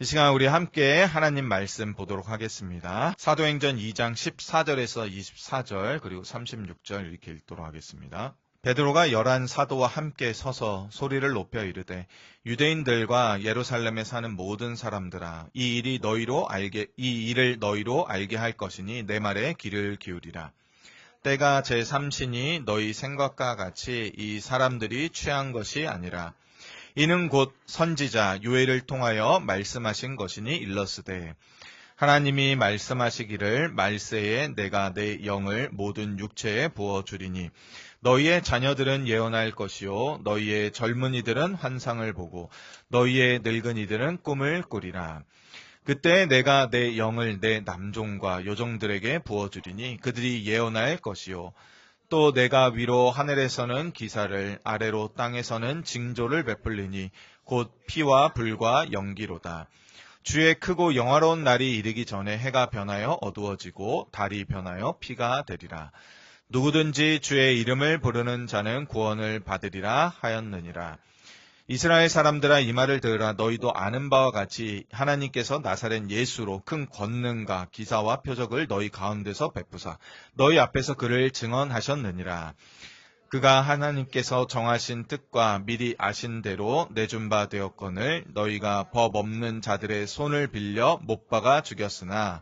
이 시간 우리 함께 하나님 말씀 보도록 하겠습니다. 사도행전 2장 14절에서 24절 그리고 36절 이렇게 읽도록 하겠습니다. 베드로가 11 사도와 함께 서서 소리를 높여 이르되 유대인들과 예루살렘에 사는 모든 사람들아 이 일을 너희로 알게 할 것이니 내 말에 귀를 기울이라. 때가 제3신이 너희 생각과 같이 이 사람들이 취한 것이 아니라 이는 곧 선지자 요엘을 통하여 말씀하신 것이니 일러스되 하나님이 말씀하시기를 말세에 내가 내 영을 모든 육체에 부어주리니 너희의 자녀들은 예언할 것이요 너희의 젊은이들은 환상을 보고 너희의 늙은이들은 꿈을 꾸리라. 그때 내가 내 영을 내 남종과 여종들에게 부어주리니 그들이 예언할 것이요 또 내가 위로 하늘에서는 기사를 아래로 땅에서는 징조를 베풀리니 곧 피와 불과 연기로다. 주의 크고 영화로운 날이 이르기 전에 해가 변하여 어두워지고 달이 변하여 피가 되리라. 누구든지 주의 이름을 부르는 자는 구원을 받으리라 하였느니라. 이스라엘 사람들아 이 말을 들으라. 너희도 아는 바와 같이 하나님께서 나사렛 예수로 큰 권능과 기사와 표적을 너희 가운데서 베푸사 너희 앞에서 그를 증언하셨느니라. 그가 하나님께서 정하신 뜻과 미리 아신 대로 내준 바 되었거늘 너희가 법 없는 자들의 손을 빌려 못 박아 죽였으나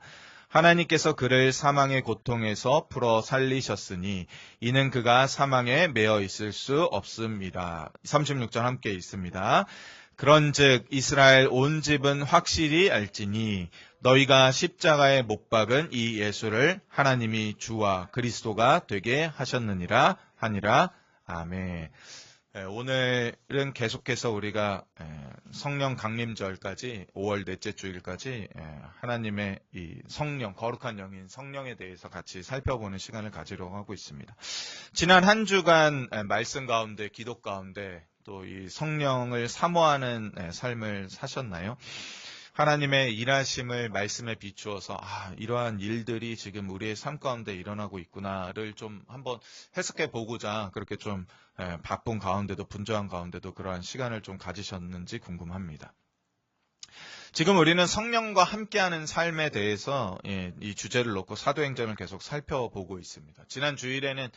하나님께서 그를 사망의 고통에서 풀어 살리셨으니 이는 그가 사망에 매어 있을 수 없습니다. 36절 함께 있습니다. 그런즉 이스라엘 온 집은 확실히 알지니 너희가 십자가에 못 박은 이 예수를 하나님이 주와 그리스도가 되게 하셨느니라 하니라. 아멘. 오늘은 계속해서 우리가 성령 강림절까지 5월 넷째 주일까지 하나님의 이 성령, 거룩한 영인 성령에 대해서 같이 살펴보는 시간을 가지려고 하고 있습니다. 지난 한 주간 말씀 가운데, 기도 가운데 또 이 성령을 사모하는 삶을 사셨나요? 하나님의 일하심을 말씀에 비추어서 이러한 일들이 지금 우리의 삶 가운데 일어나고 있구나를 좀 한번 해석해 보고자 그렇게 좀 바쁜 가운데도 분주한 가운데도 그러한 시간을 좀 가지셨는지 궁금합니다. 지금 우리는 성령과 함께하는 삶에 대해서 이 주제를 놓고 사도행전을 계속 살펴보고 있습니다. 지난 주일에는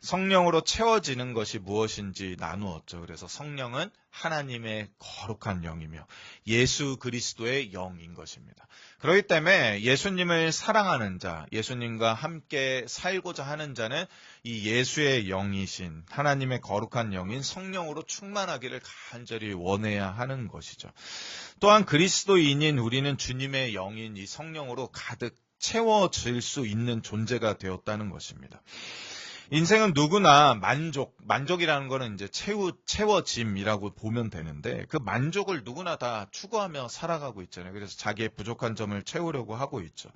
성령으로 채워지는 것이 무엇인지 나누었죠. 그래서 성령은 하나님의 거룩한 영이며 예수 그리스도의 영인 것입니다. 그렇기 때문에 예수님을 사랑하는 자, 예수님과 함께 살고자 하는 자는 이 예수의 영이신 하나님의 거룩한 영인 성령으로 충만하기를 간절히 원해야 하는 것이죠. 또한 그리스도인인 우리는 주님의 영인 이 성령으로 가득 채워질 수 있는 존재가 되었다는 것입니다. 인생은 누구나 만족이라는 거는 이제 채워짐이라고 보면 되는데 그 만족을 누구나 다 추구하며 살아가고 있잖아요. 그래서 자기의 부족한 점을 채우려고 하고 있죠.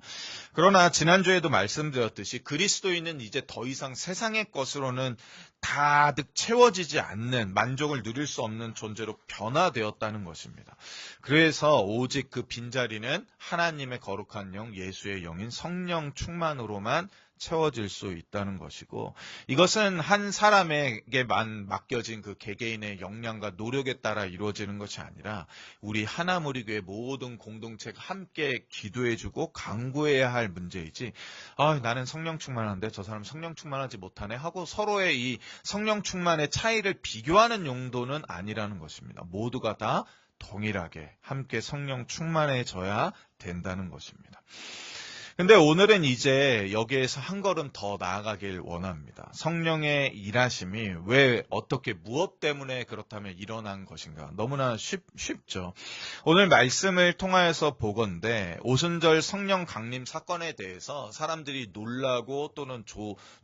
그러나 지난주에도 말씀드렸듯이 그리스도인은 이제 더 이상 세상의 것으로는 가득 채워지지 않는 만족을 누릴 수 없는 존재로 변화되었다는 것입니다. 그래서 오직 그 빈자리는 하나님의 거룩한 영, 예수의 영인 성령 충만으로만 채워질 수 있다는 것이고 이것은 한 사람에게만 맡겨진 그 개개인의 역량과 노력에 따라 이루어지는 것이 아니라 우리 하나무리교회 모든 공동체가 함께 기도해주고 강구해야 할 문제이지 나는 성령 충만한데 저 사람 성령 충만하지 못하네 하고 서로의 이 성령 충만의 차이를 비교하는 용도는 아니라는 것입니다. 모두가 다 동일하게 함께 성령 충만해져야 된다는 것입니다. 근데 오늘은 이제 여기에서 한 걸음 더 나아가길 원합니다. 성령의 일하심이 왜 어떻게 무엇 때문에 그렇다면 일어난 것인가? 너무나 쉽죠. 오늘 말씀을 통하여서 보건대 오순절 성령 강림 사건에 대해서 사람들이 놀라고 또는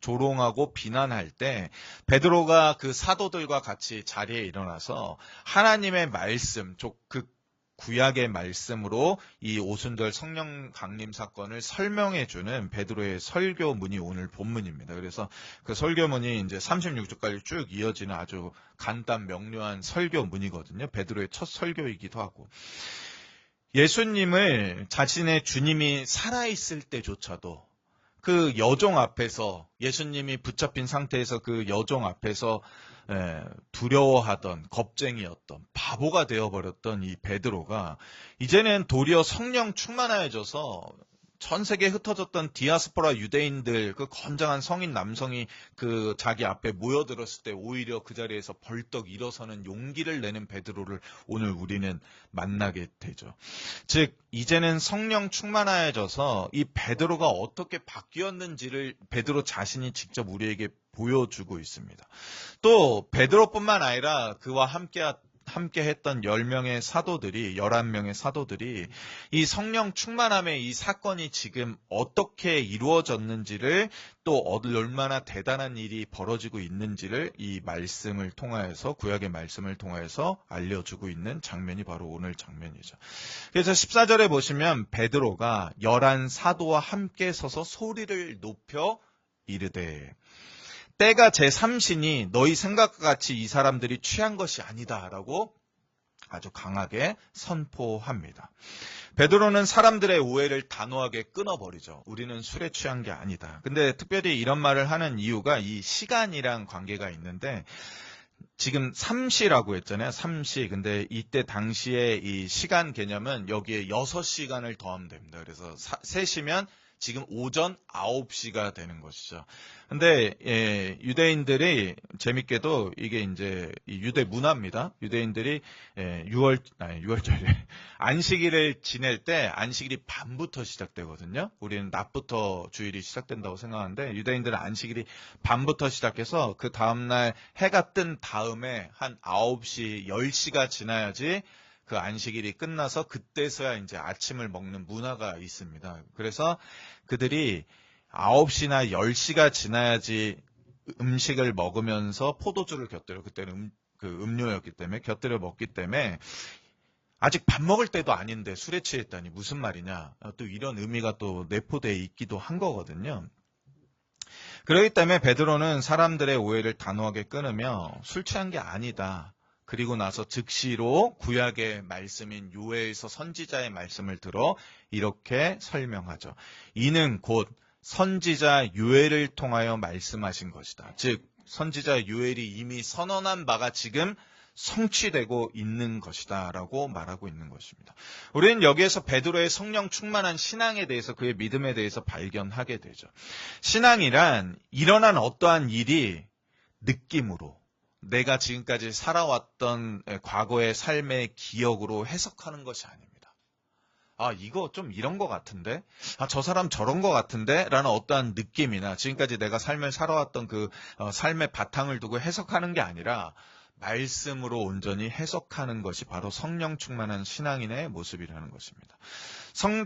조롱하고 비난할 때 베드로가 그 사도들과 같이 자리에 일어나서 하나님의 말씀, 그 구약의 말씀으로 이 오순절 성령 강림 사건을 설명해주는 베드로의 설교문이 오늘 본문입니다. 그래서 그 설교문이 이제 36절까지 쭉 이어지는 아주 간단 명료한 설교문이거든요. 베드로의 첫 설교이기도 하고. 예수님을 자신의 주님이 살아있을 때조차도 그 여종 앞에서 예수님이 붙잡힌 상태에서 그 여종 앞에서 두려워하던 겁쟁이였던 바보가 되어버렸던 이 베드로가 이제는 도리어 성령 충만해져서 전 세계에 흩어졌던 디아스포라 유대인들, 그 건장한 성인 남성이 그 자기 앞에 모여들었을 때 오히려 그 자리에서 벌떡 일어서는 용기를 내는 베드로를 오늘 우리는 만나게 되죠. 즉 이제는 성령 충만해져서 이 베드로가 어떻게 바뀌었는지를 베드로 자신이 직접 우리에게 보여주고 있습니다. 또 베드로뿐만 아니라 그와 함께 했던 10명의 사도들이, 11명의 사도들이 이 성령 충만함의 이 사건이 지금 어떻게 이루어졌는지를 또 얼마나 대단한 일이 벌어지고 있는지를 이 말씀을 통하여서, 구약의 말씀을 통하여서 알려주고 있는 장면이 바로 오늘 장면이죠. 그래서 14절에 보시면 베드로가 11 사도와 함께 서서 소리를 높여 이르되 때가 제3신이 너희 생각과 같이 이 사람들이 취한 것이 아니다라고 아주 강하게 선포합니다. 베드로는 사람들의 오해를 단호하게 끊어버리죠. 우리는 술에 취한 게 아니다. 근데 특별히 이런 말을 하는 이유가 이 시간이랑 관계가 있는데 지금 3시라고 했잖아요. 3시. 근데 이때 당시에 이 시간 개념은 여기에 6시간을 더하면 됩니다. 그래서 3시면 지금 오전 9시가 되는 것이죠. 근데 유대인들이 재밌게도 이게 이제 유대 문화입니다. 유대인들이 6월절에 안식일을 지낼 때 안식일이 밤부터 시작되거든요. 우리는 낮부터 주일이 시작된다고 생각하는데 유대인들은 안식일이 밤부터 시작해서 그 다음날 해가 뜬 다음에 한 9시, 10시가 지나야지 그 안식일이 끝나서 그때서야 이제 아침을 먹는 문화가 있습니다. 그래서 그들이 9시나 10시가 지나야지 음식을 먹으면서 포도주를 곁들여, 그때는 음료였기 때문에 곁들여 먹기 때문에 아직 밥 먹을 때도 아닌데 술에 취했다니 무슨 말이냐. 또 이런 의미가 또 내포되어 있기도 한 거거든요. 그렇기 때문에 베드로는 사람들의 오해를 단호하게 끊으며 술 취한 게 아니다. 그리고 나서 즉시로 구약의 말씀인 요엘서 선지자의 말씀을 들어 이렇게 설명하죠. 이는 곧 선지자 요엘을 통하여 말씀하신 것이다. 즉 선지자 요엘이 이미 선언한 바가 지금 성취되고 있는 것이다 라고 말하고 있는 것입니다. 우리는 여기에서 베드로의 성령 충만한 신앙에 대해서, 그의 믿음에 대해서 발견하게 되죠. 신앙이란 일어난 어떠한 일이 느낌으로, 내가 지금까지 살아왔던 과거의 삶의 기억으로 해석하는 것이 아닙니다. 아, 이거 좀 이런 것 같은데? 아, 저 사람 저런 것 같은데? 라는 어떠한 느낌이나 지금까지 내가 삶을 살아왔던 그 삶의 바탕을 두고 해석하는 게 아니라 말씀으로 온전히 해석하는 것이 바로 성령 충만한 신앙인의 모습이라는 것입니다.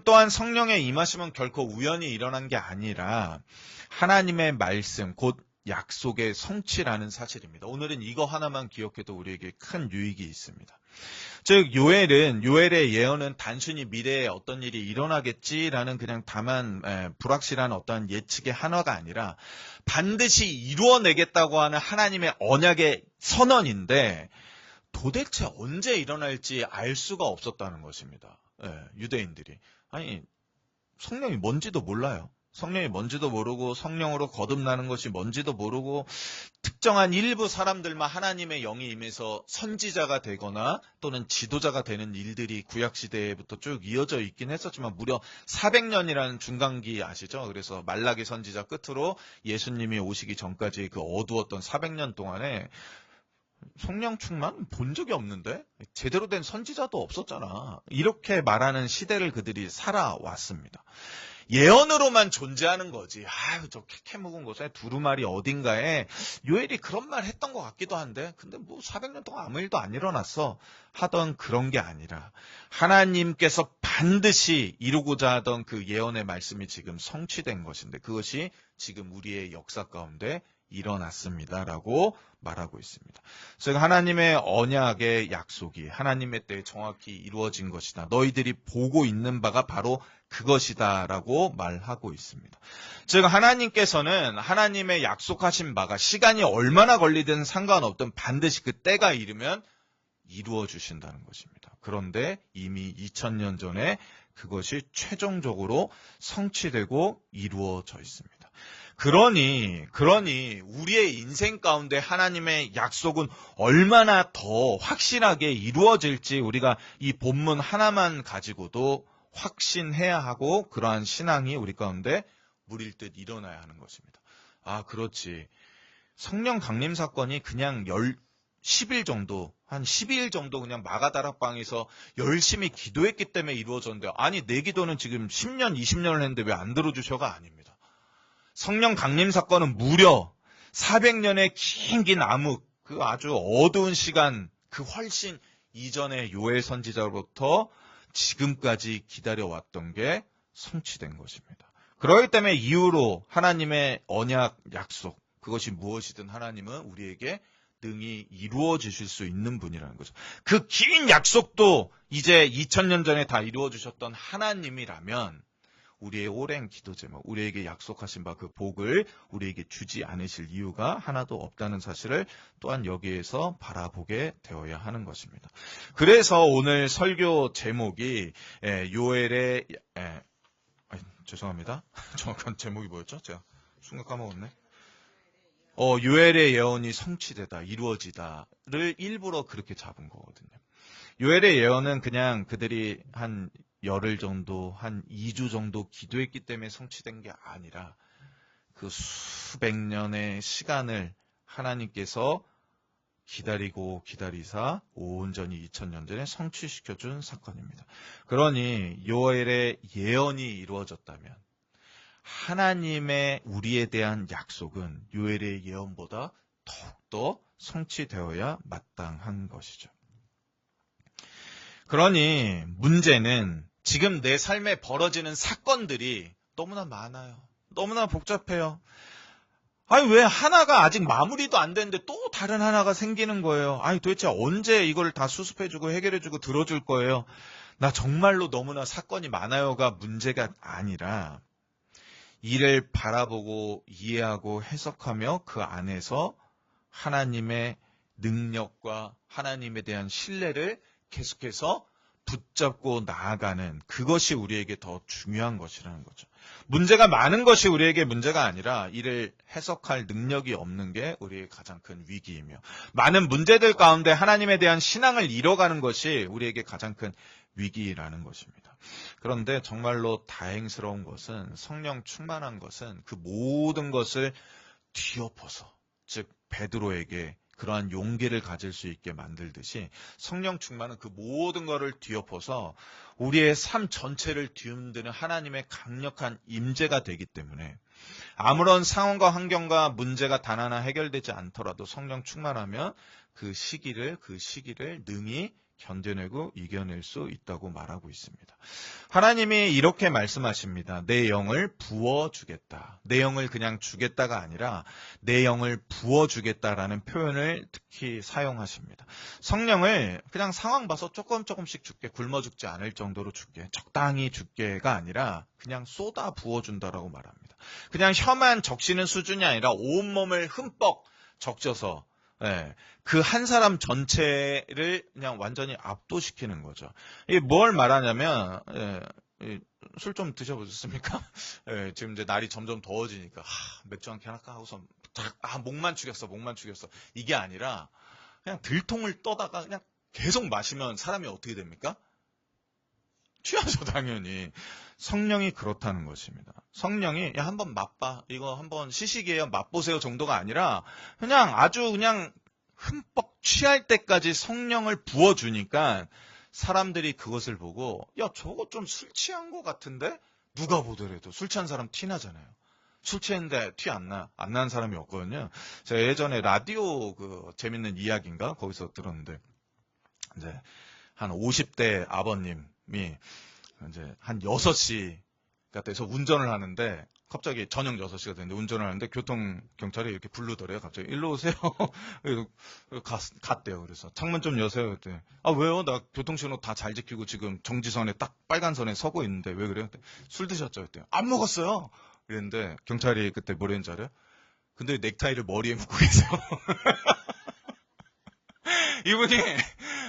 또한 성령의 임하심은 결코 우연히 일어난 게 아니라 하나님의 말씀, 곧 약속의 성취라는 사실입니다. 오늘은 이거 하나만 기억해도 우리에게 큰 유익이 있습니다. 즉 요엘의 예언은 단순히 미래에 어떤 일이 일어나겠지라는 그냥 다만 불확실한 어떤 예측의 한화가 아니라 반드시 이루어내겠다고 하는 하나님의 언약의 선언인데 도대체 언제 일어날지 알 수가 없었다는 것입니다. 유대인들이. 아니, 성령이 뭔지도 몰라요. 성령이 뭔지도 모르고 성령으로 거듭나는 것이 뭔지도 모르고 특정한 일부 사람들만 하나님의 영이 임해서 선지자가 되거나 또는 지도자가 되는 일들이 구약시대부터 쭉 이어져 있긴 했었지만 무려 400년이라는 중간기 아시죠? 그래서 말라기 선지자 끝으로 예수님이 오시기 전까지 그 어두웠던 400년 동안에 성령 충만 본 적이 없는데? 제대로 된 선지자도 없었잖아. 이렇게 말하는 시대를 그들이 살아왔습니다. 예언으로만 존재하는 거지. 아유, 저 캐캐 묵은 곳에 두루마리 어딘가에 요엘이 그런 말 했던 것 같기도 한데 근데 뭐 400년 동안 아무 일도 안 일어났어 하던 그런 게 아니라 하나님께서 반드시 이루고자 하던 그 예언의 말씀이 지금 성취된 것인데 그것이 지금 우리의 역사 가운데 일어났습니다라고 말하고 있습니다. 즉 하나님의 언약의 약속이 하나님의 때에 정확히 이루어진 것이다. 너희들이 보고 있는 바가 바로 그것이다라고 말하고 있습니다. 즉 하나님께서는 하나님의 약속하신 바가 시간이 얼마나 걸리든 상관없든 반드시 그 때가 이르면 이루어 주신다는 것입니다. 그런데 이미 2000년 전에 그것이 최종적으로 성취되고 이루어져 있습니다. 그러니 우리의 인생 가운데 하나님의 약속은 얼마나 더 확실하게 이루어질지 우리가 이 본문 하나만 가지고도 확신해야 하고 그러한 신앙이 우리 가운데 무릴 듯 일어나야 하는 것입니다. 아, 그렇지. 성령 강림 사건이 그냥 10일 정도, 한 12일 정도 그냥 마가다락방에서 열심히 기도했기 때문에 이루어졌는데, 아니, 내 기도는 지금 10년, 20년을 했는데 왜 안 들어주셔가 아닙니다. 성령 강림 사건은 무려 400년의 긴 암흑, 그 아주 어두운 시간, 그 훨씬 이전의 요엘 선지자로부터 지금까지 기다려왔던 게 성취된 것입니다. 그렇기 때문에 이후로 하나님의 언약 약속, 그것이 무엇이든 하나님은 우리에게 능히 이루어 주실 수 있는 분이라는 거죠. 그 긴 약속도 이제 2000년 전에 다 이루어 주셨던 하나님이라면 우리의 오랜 기도 제목, 우리에게 약속하신 바 그 복을 우리에게 주지 않으실 이유가 하나도 없다는 사실을 또한 여기에서 바라보게 되어야 하는 것입니다. 그래서 오늘 설교 제목이 요엘의 죄송합니다. 정확한 제목이 뭐였죠? 제가 순간 까먹었네. 요엘의 예언이 성취되다, 이루어지다를 일부러 그렇게 잡은 거거든요. 요엘의 예언은 그냥 그들이 한 열흘 정도, 한 2주 정도 기도했기 때문에 성취된 게 아니라 그 수백 년의 시간을 하나님께서 기다리고 기다리사 온전히 2000년 전에 성취시켜준 사건입니다. 그러니 요엘의 예언이 이루어졌다면 하나님의 우리에 대한 약속은 요엘의 예언보다 더욱더 성취되어야 마땅한 것이죠. 그러니 문제는 지금 내 삶에 벌어지는 사건들이 너무나 많아요. 너무나 복잡해요. 아니, 왜 하나가 아직 마무리도 안 됐는데 또 다른 하나가 생기는 거예요. 아니, 도대체 언제 이걸 다 수습해주고 해결해주고 들어줄 거예요. 나 정말로 너무나 사건이 많아요가 문제가 아니라 이를 바라보고 이해하고 해석하며 그 안에서 하나님의 능력과 하나님에 대한 신뢰를 계속해서 붙잡고 나아가는 그것이 우리에게 더 중요한 것이라는 거죠. 문제가 많은 것이 우리에게 문제가 아니라 이를 해석할 능력이 없는 게 우리의 가장 큰 위기이며 많은 문제들 가운데 하나님에 대한 신앙을 잃어가는 것이 우리에게 가장 큰 위기라는 것입니다. 그런데 정말로 다행스러운 것은 성령 충만한 것은 그 모든 것을 뒤엎어서 즉 베드로에게 그러한 용기를 가질 수 있게 만들듯이 성령 충만은 그 모든 것을 뒤엎어서 우리의 삶 전체를 뒤흔드는 하나님의 강력한 임재가 되기 때문에 아무런 상황과 환경과 문제가 단 하나 해결되지 않더라도 성령 충만하면 그 시기를 능히 견뎌내고 이겨낼 수 있다고 말하고 있습니다. 하나님이 이렇게 말씀하십니다. 내 영을 부어주겠다. 내 영을 그냥 주겠다가 아니라 내 영을 부어주겠다라는 표현을 특히 사용하십니다. 성령을 그냥 상황 봐서 조금씩 줄게, 굶어 죽지 않을 정도로 줄게, 적당히 줄게가 아니라 그냥 쏟아 부어준다라고 말합니다. 그냥 혀만 적시는 수준이 아니라 온몸을 흠뻑 적셔서 그 한 사람 전체를 그냥 완전히 압도시키는 거죠. 이게 뭘 말하냐면, 술 좀 드셔보셨습니까? 지금 이제 날이 점점 더워지니까, 맥주 한 캔 할까 하고서, 목만 축였어. 이게 아니라, 그냥 들통을 떠다가 그냥 계속 마시면 사람이 어떻게 됩니까? 취하죠, 당연히. 성령이 그렇다는 것입니다. 성령이, 야, 한번 맛봐. 이거 한번 시식이에요. 맛보세요 정도가 아니라, 아주 흠뻑 취할 때까지 성령을 부어주니까 사람들이 그것을 보고, 야, 저거 좀 술 취한 것 같은데? 누가 보더라도 술 취한 사람 티 나잖아요. 술 취했는데 티 안 나는 사람이 없거든요. 제가 예전에 라디오 재밌는 이야기인가? 거기서 들었는데, 이제, 한 50대 아버님이 이제 한 6시가 돼서 운전을 하는데 갑자기 저녁 6시가 됐는데 운전을 하는데 교통경찰이 이렇게 부르더래요. 갑자기 일로 오세요. 갔대요. 그래서 창문 좀 여세요. 그랬더니 왜요? 나 교통신호 다 잘 지키고 지금 정지선에 딱 빨간 선에 서고 있는데 왜 그래요? 술 드셨죠? 그랬더니 안 먹었어요. 그랬는데 경찰이 그때 뭐랬는지 알아요? 근데 넥타이를 머리에 묶고 계세요. 이분이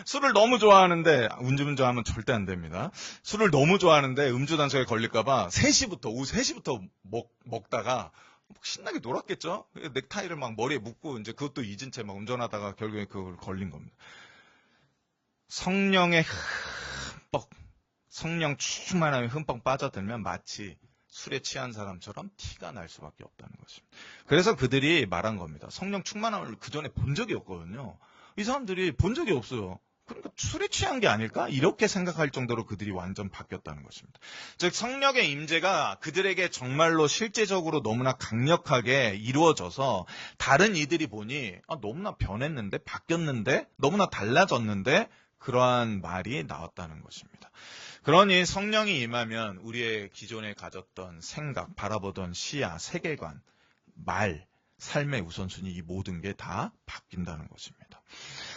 술을 너무 좋아하는데, 음주운전하면 절대 안 됩니다. 술을 너무 좋아하는데 음주단속에 걸릴까봐 3시부터, 오후 3시부터 먹다가 신나게 놀았겠죠? 넥타이를 막 머리에 묶고, 이제 그것도 잊은 채 막 운전하다가 결국에 그걸 걸린 겁니다. 성령의 흠뻑, 성령 충만함에 흠뻑 빠져들면 마치 술에 취한 사람처럼 티가 날 수밖에 없다는 것입니다. 그래서 그들이 말한 겁니다. 성령 충만함을 그 전에 본 적이 없거든요. 이 사람들이 본 적이 없어요. 그러니까 술에 취한 게 아닐까? 이렇게 생각할 정도로 그들이 완전 바뀌었다는 것입니다. 즉 성령의 임재가 그들에게 정말로 실제적으로 너무나 강력하게 이루어져서 다른 이들이 보니 너무나 변했는데, 바뀌었는데, 너무나 달라졌는데, 그러한 말이 나왔다는 것입니다. 그러니 성령이 임하면 우리의 기존에 가졌던 생각, 바라보던 시야, 세계관, 말, 삶의 우선순위, 이 모든 게 다 바뀐다는 것입니다.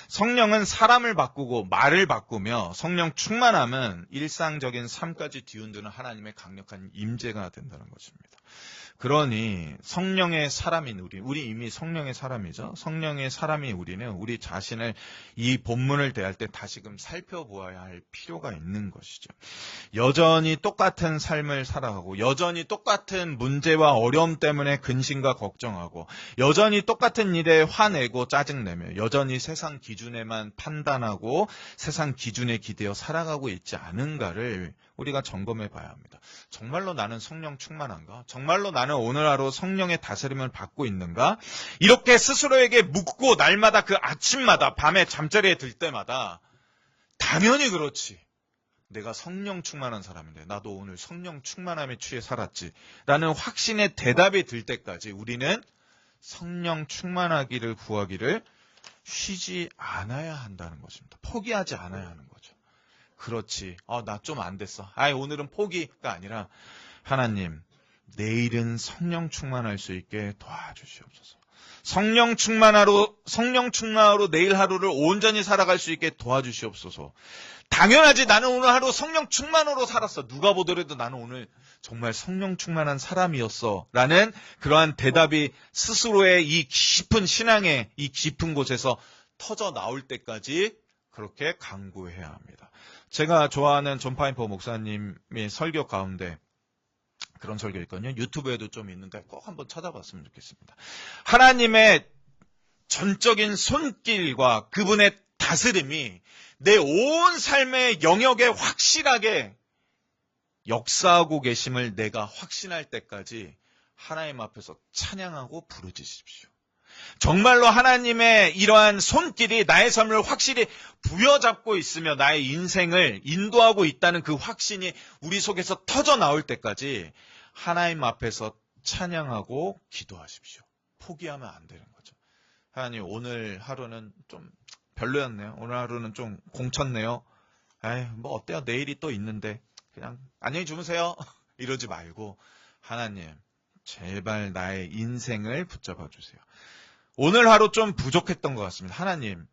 성령은 사람을 바꾸고 말을 바꾸며 성령 충만함은 일상적인 삶까지 뒤흔드는 하나님의 강력한 임재가 된다는 것입니다. 그러니 성령의 사람인 우리 이미 성령의 사람이죠. 성령의 사람인 우리는 우리 자신을 이 본문을 대할 때 다시금 살펴보아야 할 필요가 있는 것이죠. 여전히 똑같은 삶을 살아가고 여전히 똑같은 문제와 어려움 때문에 근심과 걱정하고 여전히 똑같은 일에 화내고 짜증내며 여전히 세상 기준에만 판단하고 세상 기준에 기대어 살아가고 있지 않은가를 우리가 점검해 봐야 합니다. 정말로 나는 성령 충만한가? 정말로 나는 오늘 하루 성령의 다스림을 받고 있는가? 이렇게 스스로에게 묻고 날마다 그 아침마다 밤에 잠자리에 들 때마다 당연히 그렇지. 내가 성령 충만한 사람인데 나도 오늘 성령 충만함에 취해 살았지 라는 확신의 대답이 들 때까지 우리는 성령 충만하기를 구하기를 쉬지 않아야 한다는 것입니다. 포기하지 않아야 하는 거죠. 그렇지. 나 좀 안 됐어. 오늘은 포기가 아니라 하나님, 내일은 성령 충만할 수 있게 도와주시옵소서. 성령 충만하로 내일 하루를 온전히 살아갈 수 있게 도와주시옵소서. 당연하지. 나는 오늘 하루 성령 충만으로 살았어. 누가 보더라도 나는 오늘 정말 성령 충만한 사람이었어. 라는 그러한 대답이 스스로의 이 깊은 신앙의 이 깊은 곳에서 터져 나올 때까지 그렇게 간구해야 합니다. 제가 좋아하는 존 파인퍼 목사님의 설교 가운데 그런 설교 있거든요. 유튜브에도 좀 있는데 꼭 한번 찾아봤으면 좋겠습니다. 하나님의 전적인 손길과 그분의 다스림이 내 온 삶의 영역에 확실하게 역사하고 계심을 내가 확신할 때까지 하나님 앞에서 찬양하고 부르짖으십시오. 정말로 하나님의 이러한 손길이 나의 삶을 확실히 부여잡고 있으며 나의 인생을 인도하고 있다는 그 확신이 우리 속에서 터져 나올 때까지 하나님 앞에서 찬양하고 기도하십시오. 포기하면 안 되는 거죠. 하나님, 오늘 하루는 좀 별로였네요. 오늘 하루는 좀 공쳤네요. 뭐 어때요? 내일이 또 있는데 그냥 안녕히 주무세요. 이러지 말고 하나님, 제발 나의 인생을 붙잡아 주세요. 오늘 하루 좀 부족했던 것 같습니다. 하나님,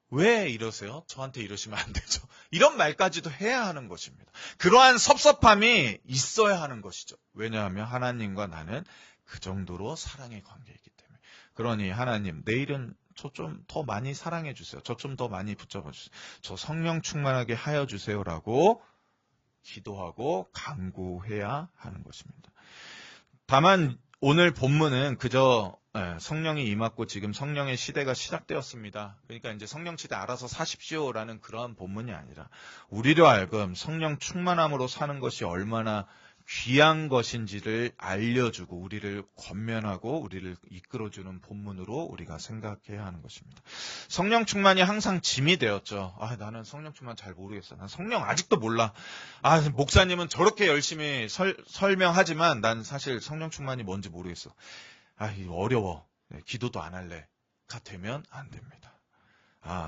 왜 이러세요? 저한테 이러시면 안 되죠. 이런 말까지도 해야 하는 것입니다. 그러한 섭섭함이 있어야 하는 것이죠. 왜냐하면 하나님과 나는 그 정도로 사랑의 관계이기 때문에. 그러니 하나님, 내일은 저 좀 더 많이 사랑해 주세요. 저 좀 더 많이 붙잡아 주세요. 저 성령 충만하게 하여 주세요라고 기도하고 간구해야 하는 것입니다. 다만 오늘 본문은 그저 성령이 임했고 지금 성령의 시대가 시작되었습니다. 그러니까 이제 성령 시대 알아서 사십시오라는 그러한 본문이 아니라 우리로 하여금 성령 충만함으로 사는 것이 얼마나 귀한 것인지를 알려주고 우리를 권면하고 우리를 이끌어주는 본문으로 우리가 생각해야 하는 것입니다. 성령 충만이 항상 짐이 되었죠. 나는 성령 충만 잘 모르겠어. 난 성령 아직도 몰라. 목사님은 저렇게 열심히 설명하지만 난 사실 성령 충만이 뭔지 모르겠어. 이거 어려워. 기도도 안 할래. 가 되면 안 됩니다.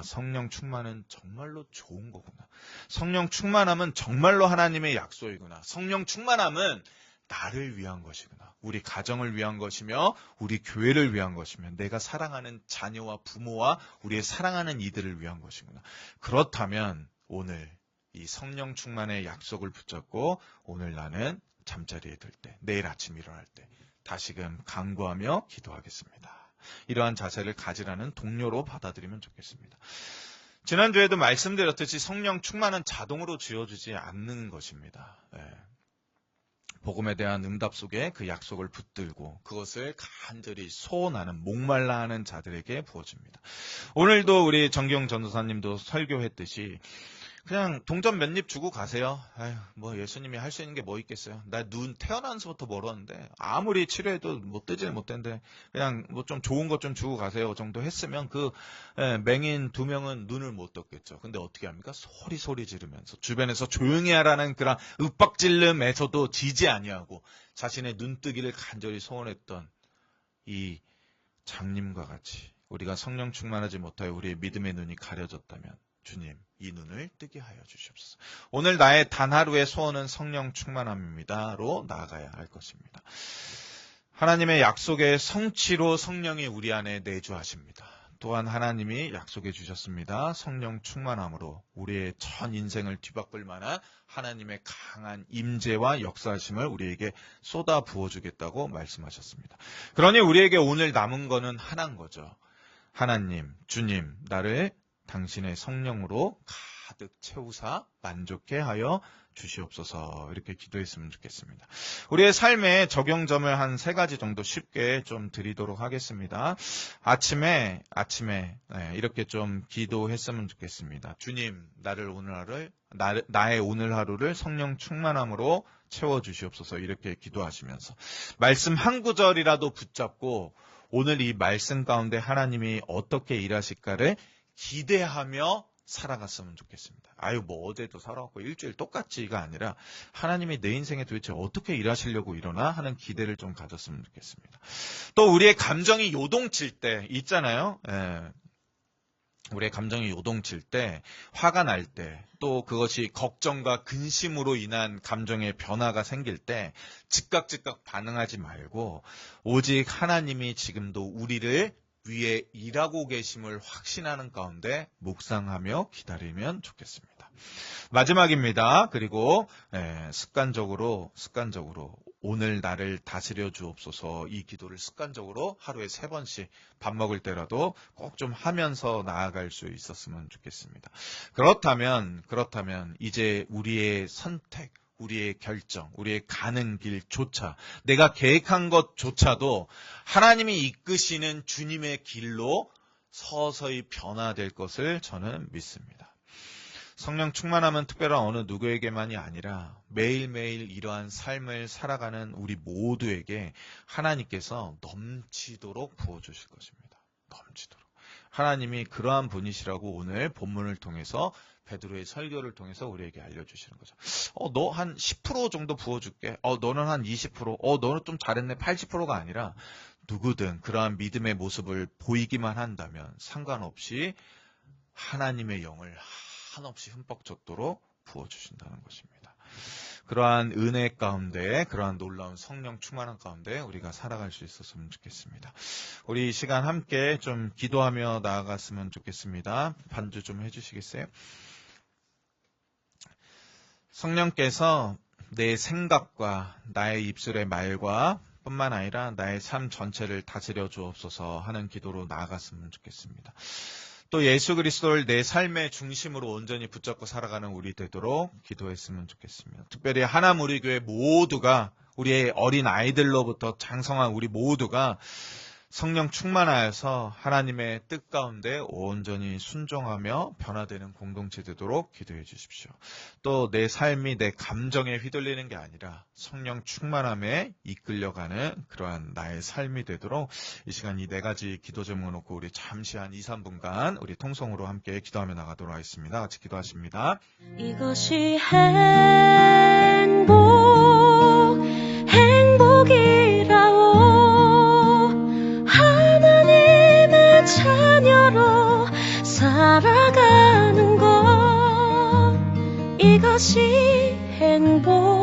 성령 충만은 정말로 좋은 거구나. 성령 충만함은 정말로 하나님의 약속이구나. 성령 충만함은 나를 위한 것이구나. 우리 가정을 위한 것이며 우리 교회를 위한 것이며 내가 사랑하는 자녀와 부모와 우리의 사랑하는 이들을 위한 것이구나. 그렇다면 오늘 이 성령 충만의 약속을 붙잡고 오늘 나는 잠자리에 들 때, 내일 아침 일어날 때 다시금 간구하며 기도하겠습니다. 이러한 자세를 가지라는 동료로 받아들이면 좋겠습니다. 지난주에도 말씀드렸듯이 성령 충만은 자동으로 주어지지 않는 것입니다. 복음에 대한 응답 속에 그 약속을 붙들고 그것을 간절히 소원하는 목말라 하는 자들에게 부어집니다. 오늘도 우리 정기용 전도사님도 설교했듯이 그냥 동전 몇 입 주고 가세요. 아휴, 뭐 예수님이 할 수 있는 게 뭐 있겠어요. 나 눈 태어나면서부터 멀었는데 아무리 치료해도 못 뜨질 못했는데 그냥 뭐 좀 좋은 것 좀 주고 가세요 정도 했으면 그 맹인 2명은 눈을 못 떴겠죠. 근데 어떻게 합니까? 소리 지르면서 주변에서 조용히 하라는 그런 윽박질름에서도 지지 아니하고 자신의 눈뜨기를 간절히 소원했던 이 장님과 같이 우리가 성령 충만하지 못하여 우리의 믿음의 눈이 가려졌다면 주님, 이 눈을 뜨게 하여 주시옵소서. 오늘 나의 단 하루의 소원은 성령 충만함입니다로 나아가야 할 것입니다. 하나님의 약속의 성취로 성령이 우리 안에 내주하십니다. 또한 하나님이 약속해 주셨습니다. 성령 충만함으로 우리의 전 인생을 뒤바꿀 만한 하나님의 강한 임재와 역사하심을 우리에게 쏟아 부어주겠다고 말씀하셨습니다. 그러니 우리에게 오늘 남은 거는 하나인 거죠. 하나님, 주님, 나를 당신의 성령으로 가득 채우사 만족해 하여 주시옵소서. 이렇게 기도했으면 좋겠습니다. 우리의 삶에 적용점을 한 3가지 정도 쉽게 좀 드리도록 하겠습니다. 아침에 이렇게 좀 기도했으면 좋겠습니다. 주님, 나의 오늘 하루를 성령 충만함으로 채워주시옵소서. 이렇게 기도하시면서 말씀 한 구절이라도 붙잡고 오늘 이 말씀 가운데 하나님이 어떻게 일하실까를 기대하며 살아갔으면 좋겠습니다. 뭐 어제도 살아왔고 일주일 똑같지가 아니라 하나님이 내 인생에 도대체 어떻게 일하시려고 이러나 하는 기대를 좀 가졌으면 좋겠습니다. 또 우리의 감정이 요동칠 때 있잖아요. 우리의 감정이 요동칠 때, 화가 날 때, 또 그것이 걱정과 근심으로 인한 감정의 변화가 생길 때 즉각 반응하지 말고 오직 하나님이 지금도 우리를 위에 일하고 계심을 확신하는 가운데 묵상하며 기다리면 좋겠습니다. 마지막입니다. 그리고 습관적으로 오늘 나를 다스려 주옵소서 이 기도를 습관적으로 하루에 3번씩 밥 먹을 때라도 꼭 좀 하면서 나아갈 수 있었으면 좋겠습니다. 그렇다면 이제 우리의 선택, 우리의 결정, 우리의 가는 길조차, 내가 계획한 것조차도 하나님이 이끄시는 주님의 길로 서서히 변화될 것을 저는 믿습니다. 성령 충만함은 특별한 어느 누구에게만이 아니라 매일매일 이러한 삶을 살아가는 우리 모두에게 하나님께서 넘치도록 부어주실 것입니다. 넘치도록. 하나님이 그러한 분이시라고 오늘 본문을 통해서 베드로의 설교를 통해서 우리에게 알려주시는 거죠. 너 한 10% 정도 부어줄게. 너는 한 20%. 너는 좀 잘했네. 80%가 아니라 누구든 그러한 믿음의 모습을 보이기만 한다면 상관없이 하나님의 영을 한없이 흠뻑 젖도록 부어주신다는 것입니다. 그러한 은혜 가운데, 그러한 놀라운 성령 충만한 가운데 우리가 살아갈 수 있었으면 좋겠습니다. 우리 이 시간 함께 좀 기도하며 나아갔으면 좋겠습니다. 반주 좀 해주시겠어요? 성령께서 내 생각과 나의 입술의 말과 뿐만 아니라 나의 삶 전체를 다스려 주옵소서 하는 기도로 나아갔으면 좋겠습니다. 또 예수 그리스도를 내 삶의 중심으로 온전히 붙잡고 살아가는 우리 되도록 기도했으면 좋겠습니다. 특별히 하나무리교회 모두가, 우리의 어린 아이들로부터 장성한 우리 모두가 성령 충만하여서 하나님의 뜻 가운데 온전히 순종하며 변화되는 공동체 되도록 기도해 주십시오. 또 내 삶이 내 감정에 휘둘리는 게 아니라 성령 충만함에 이끌려가는 그러한 나의 삶이 되도록 이 시간 이 4가지 기도 제목을 놓고 우리 잠시 한 2-3분간 우리 통성으로 함께 기도하며 나가도록 하겠습니다. 같이 기도하십니다. 이것이 행복이라오. 하나님의 자녀로 살아가는 것, 이것이 행복.